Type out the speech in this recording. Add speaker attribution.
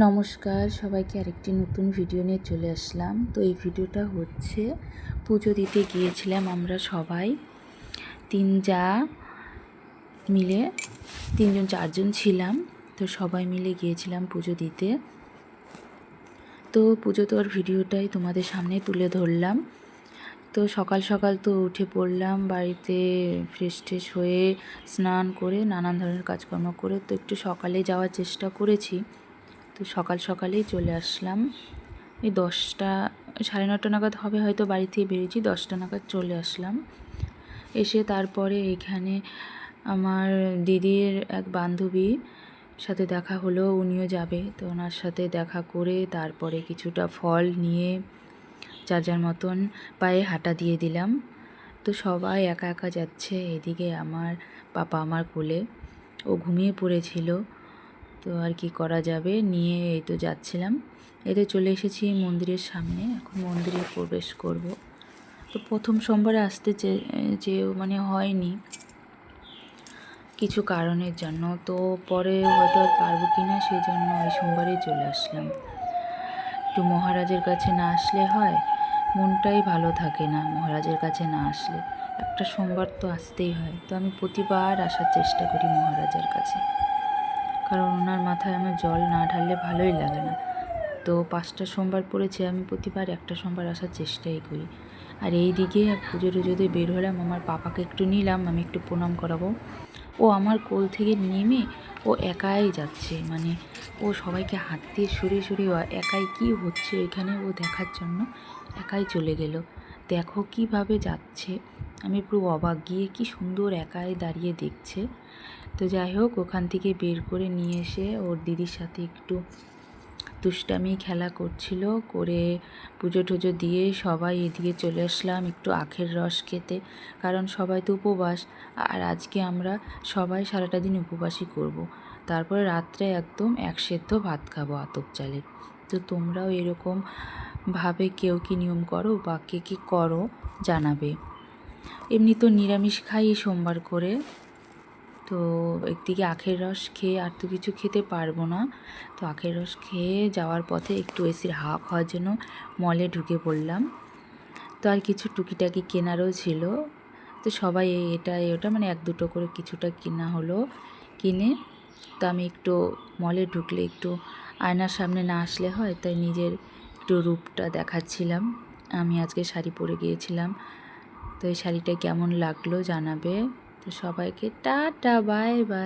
Speaker 1: নমস্কার সবাইকে, আরেকটি নতুন ভিডিও নিয়ে চলে আসলাম। তো এই ভিডিওটা হচ্ছে পুজো দিতে গিয়েছিলাম আমরা সবাই মিলে, তিনজন চারজন ছিলাম। তো সবাই মিলে গিয়েছিলাম পুজো দিতে। তো পুজো দেওয়ার ভিডিওটাই তোমাদের সামনে তুলে ধরলাম। তো সকাল সকাল তো উঠে পড়লাম, বাড়িতে ফ্রেশ ট্রেশ হয়ে স্নান করে নানান ধরনের কাজকর্ম করে তো একটু সকালে যাওয়ার চেষ্টা করেছি। তো সকাল সকালেই চলে আসলাম, এই 10টা 9:30 নাগাদ হবে হয়তো, বাড়ি থেকে বেরিয়েছি 10টা নাগাদ চলে আসলাম। এসে তারপরে এখানে আমার দিদির এক বান্ধবী সাথে দেখা হলো, উনিও যাবে। তো ওনার সাথে দেখা করে তারপরে কিছুটা ফল নিয়ে যার যার মতন পায়ে হাঁটা দিয়ে দিলাম। তো সবাই একা একা যাচ্ছে, এদিকে আমার পাপা আমার কোলে, ও ঘুমিয়ে পড়েছিল। তো আর কি করা যাবে, নিয়ে এই তো যাচ্ছিলাম। এতে চলে এসেছি মন্দিরের সামনে, এখন মন্দিরে প্রবেশ করব। তো প্রথম সোমবারে আসতে মানে হয়নি কিছু কারণের জন্য, তো পরে হয়তো আর পারবো কি না, সেই জন্য এই সোমবারেই চলে আসলাম। একটু মহারাজের কাছে না আসলে হয়, মনটাই ভালো থাকে না মহারাজের কাছে না আসলে। একটা সোমবার তো আসতেই হয়। তো আমি প্রতিবার আসার চেষ্টা করি মহারাজের কাছে, কারণ ওনার মাথায় আমার জল না ঢাললে ভালোই লাগে না। তো 5টা সোমবার পড়েছে, আমি প্রতিবার একটা সোমবার আসার চেষ্টাই করি। আর এই দিকে পুজো টুজো দিয়ে বের হলাম, আমার পাপাকে একটু নিলাম, আমি একটু প্রণাম করাবো। ও আমার কোল থেকে নেমে ও একাই যাচ্ছে, মানে ও সবাইকে হাত দিয়ে সরিয়ে সরিয়ে একাই কি হচ্ছে এখানে ও দেখার জন্য একাই চলে গেল। দেখো কিভাবে যাচ্ছে, আমি পুরো অবাক, গিয়ে কি সুন্দর একাই দাঁড়িয়ে দেখছে। তো যাই হোক, ওখান থেকে বের করে নিয়ে এসে ওর দিদির সাথে একটু দুষ্টামি খেলা করছিল, করে পুজো টুজো দিয়ে সবাই এদিকে চলে আসলাম একটু আখের রস খেতে, কারণ সবাই তো উপবাস। আর আজকে আমরা সবাই সারাটা দিন উপবাসই করব। তারপরে রাত্রে একদম এক সেদ্ধ ভাত খাবো আতপ চালে। তো তোমরাও এরকম ভাবে কেউ কি নিয়ম করো বা কে কী করো জানাবে। এমনি তো নিরামিষ খাই সোমবার করে। তো একদিকে আখের রস খেয়ে আর তো কিছু খেতে পারবো না। তো আখের রস খেয়ে যাওয়ার পথে একটু এসির হাওয়া খাওয়ার জন্য মলে ঢুকে পড়লাম। তো আর কিছু টুকিটাকি কেনারও ছিল, তো সবাই এটা ওটা মানে 1-2 করে কিছুটা কেনা হলো। কিনে তো আমি একটু মলে ঢুকলে একটু আয়নার সামনে না আসলে হয়, তাই নিজের একটু রূপটা দেখাচ্ছিলাম। আমি আজকে শাড়ি পরে গিয়েছিলাম, তো এই শাড়িটা কেমন লাগলো জানাবে। তো সবাইকে টাটা, বাই বাই।